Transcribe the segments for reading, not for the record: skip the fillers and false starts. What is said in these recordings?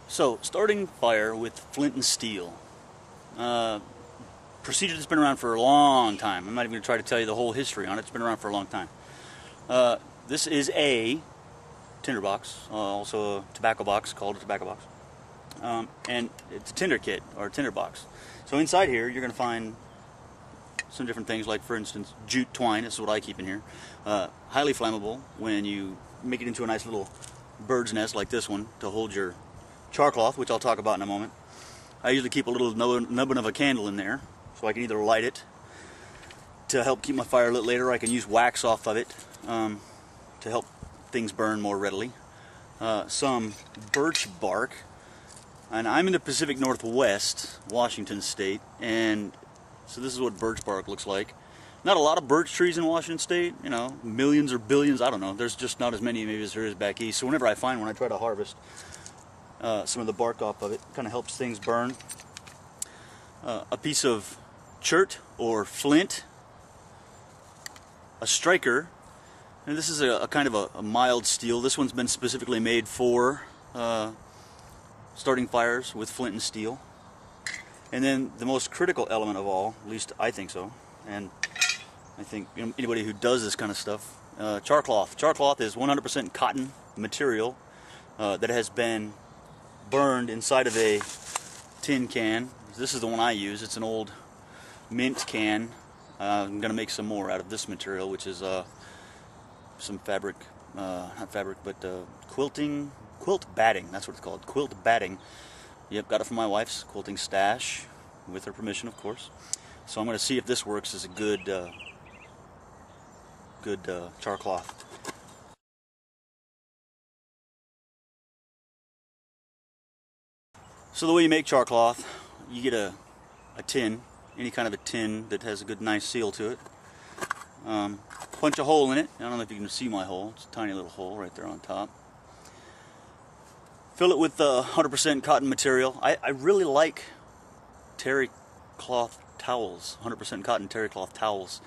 So, starting fire with flint and steel. Procedure that's been around for a long time. I'm not even going to try to tell you the whole history on it. It's been around for a long time. This is a tinderbox, also a tobacco box, called a tobacco box. And it's a tinder kit, or a tinder box. So inside here, you're going to find some different things, like, for instance, jute twine. This is what I keep in here. Highly flammable when you make it into a nice little bird's nest like this one to hold your char cloth, which I'll talk about in a moment. I usually keep a little nubbin of a candle in there, so I can either light it to help keep my fire lit later, or I can use wax off of it to help things burn more readily. Some birch bark, and I'm in the Pacific Northwest, Washington State, and so this is what birch bark looks like. Not a lot of birch trees in Washington State, you know, millions or billions, I don't know. There's just not as many maybe as there is back east. So whenever I find one, I try to harvest some of the bark off of it. Kind of helps things burn. A piece of chert or flint, a striker, and this is a kind of a mild steel. This one's been specifically made for starting fires with flint and steel. And then the most critical element of all, at least I think so, and I think anybody who does this kind of stuff, char cloth. Char cloth is 100% cotton material that has been burned inside of a tin can. This is the one I use. It's an old mint can. I'm going to make some more out of this material, which is some fabric, not fabric, but quilt batting. That's what it's called, quilt batting. Yep, got it from my wife's quilting stash, with her permission, of course. So I'm going to see if this works as a good char cloth. So the way you make char cloth, you get a tin, any kind of a tin that has a good nice seal to it. Punch a hole in it. I don't know if you can see my hole. It's a tiny little hole right there on top. Fill it with 100% cotton material. I really like terry cloth towels, 100% cotton terry cloth towels,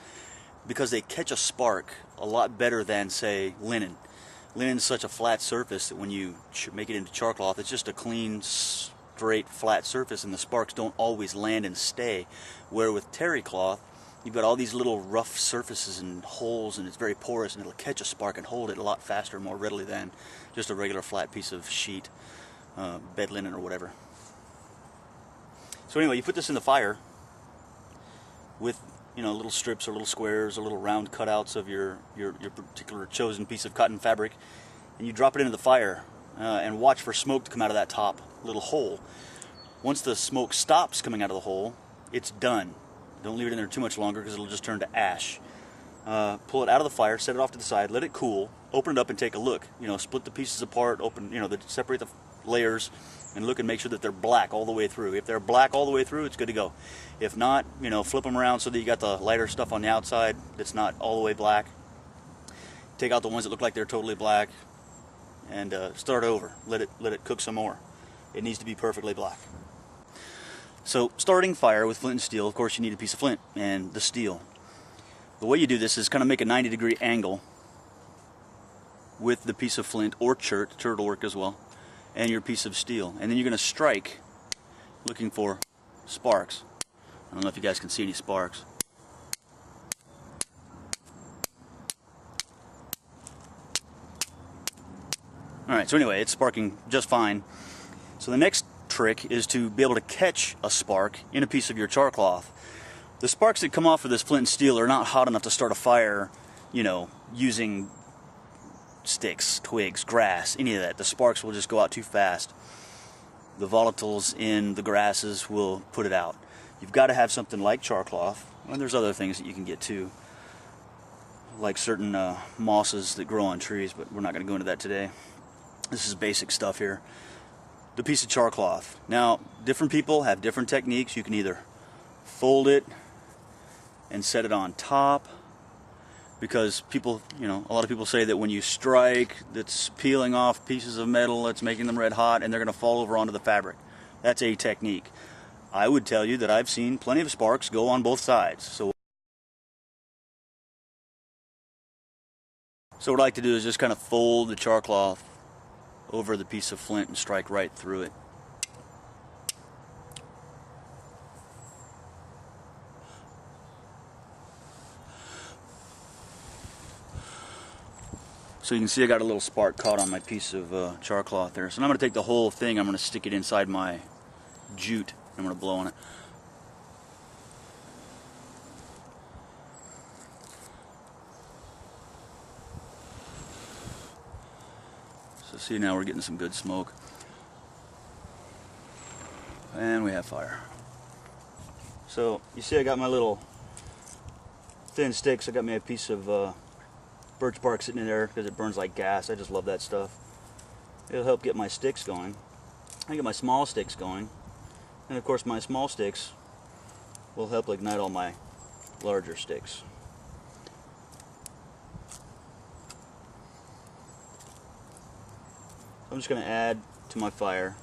because they catch a spark a lot better than, say, linen. Linen's such a flat surface that when you make it into char cloth, it's just a clean, straight, flat surface, and the sparks don't always land and stay. Where with terry cloth, you've got all these little rough surfaces and holes, and it's very porous, and it'll catch a spark and hold it a lot faster, more readily than just a regular flat piece of sheet, bed linen or whatever. So anyway, you put this in the fire with, you know, little strips or little squares or little round cutouts of your particular chosen piece of cotton fabric, and you drop it into the fire and watch for smoke to come out of that top little hole. Once the smoke stops coming out of the hole, it's done. Don't leave it in there too much longer, because it'll just turn to ash. Pull it out of the fire, set it off to the side, let it cool, open it up and take a look. You know, split the pieces apart, separate the layers, and look and make sure that they're black all the way through. If they're black all the way through, it's good to go. If not, you know, flip them around so that you got the lighter stuff on the outside that's not all the way black. Take out the ones that look like they're totally black, and start over. Let it cook some more. It needs to be perfectly black. So, starting fire with flint and steel, of course you need a piece of flint and the steel. The way you do this is kind of make a 90-degree angle with the piece of flint or chert will work as well, and your piece of steel. And then you're going to strike, looking for sparks. I don't know if you guys can see any sparks. Alright, so anyway, it's sparking just fine. So the next trick is to be able to catch a spark in a piece of your char cloth. The sparks that come off of this flint and steel are not hot enough to start a fire, you know, using sticks, twigs, grass, any of that. The sparks will just go out too fast. The volatiles in the grasses will put it out. You've got to have something like char cloth, and there's other things that you can get too, like certain mosses that grow on trees, but we're not going to go into that today. This is basic stuff here. The piece of char cloth. Now, different people have different techniques. You can either fold it and set it on top, because people, you know, a lot of people say that when you strike, that's peeling off pieces of metal, that's making them red hot, and they're going to fall over onto the fabric. That's a technique. I would tell you that I've seen plenty of sparks go on both sides. So what I like to do is just kind of fold the char cloth over the piece of flint and strike right through it. So you can see I got a little spark caught on my piece of char cloth there. So now I'm going to take the whole thing, I'm going to stick it inside my jute. I'm going to blow on it. So see, now we're getting some good smoke. And we have fire. So you see I got my little thin sticks. I got me a piece of birch bark sitting in there because it burns like gas. I just love that stuff. It'll help get my sticks going. I get my small sticks going. And of course my small sticks will help ignite all my larger sticks. I'm just going to add to my fire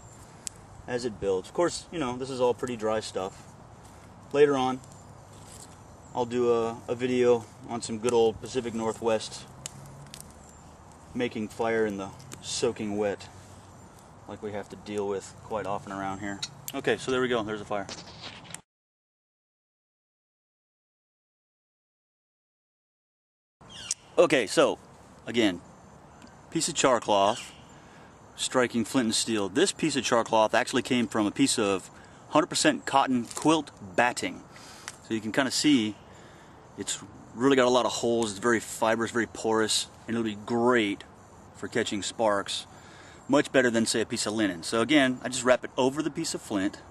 as it builds. Of course, you know, this is all pretty dry stuff. Later on, I'll do a video on some good old Pacific Northwest making fire in the soaking wet, like we have to deal with quite often around here. Okay, so there we go. There's a fire. Okay, so again, piece of char cloth, striking flint and steel. This piece of char cloth actually came from a piece of 100% cotton quilt batting. So you can kind of see it's really got a lot of holes. It's very fibrous, very porous, and it'll be great for catching sparks. Much better than, say, a piece of linen. So again, I just wrap it over the piece of flint.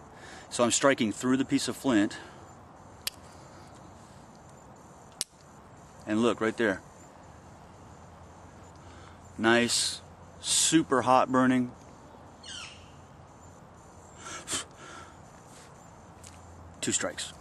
So I'm striking through the piece of flint. And look, right there. Nice, super hot burning. Two strikes.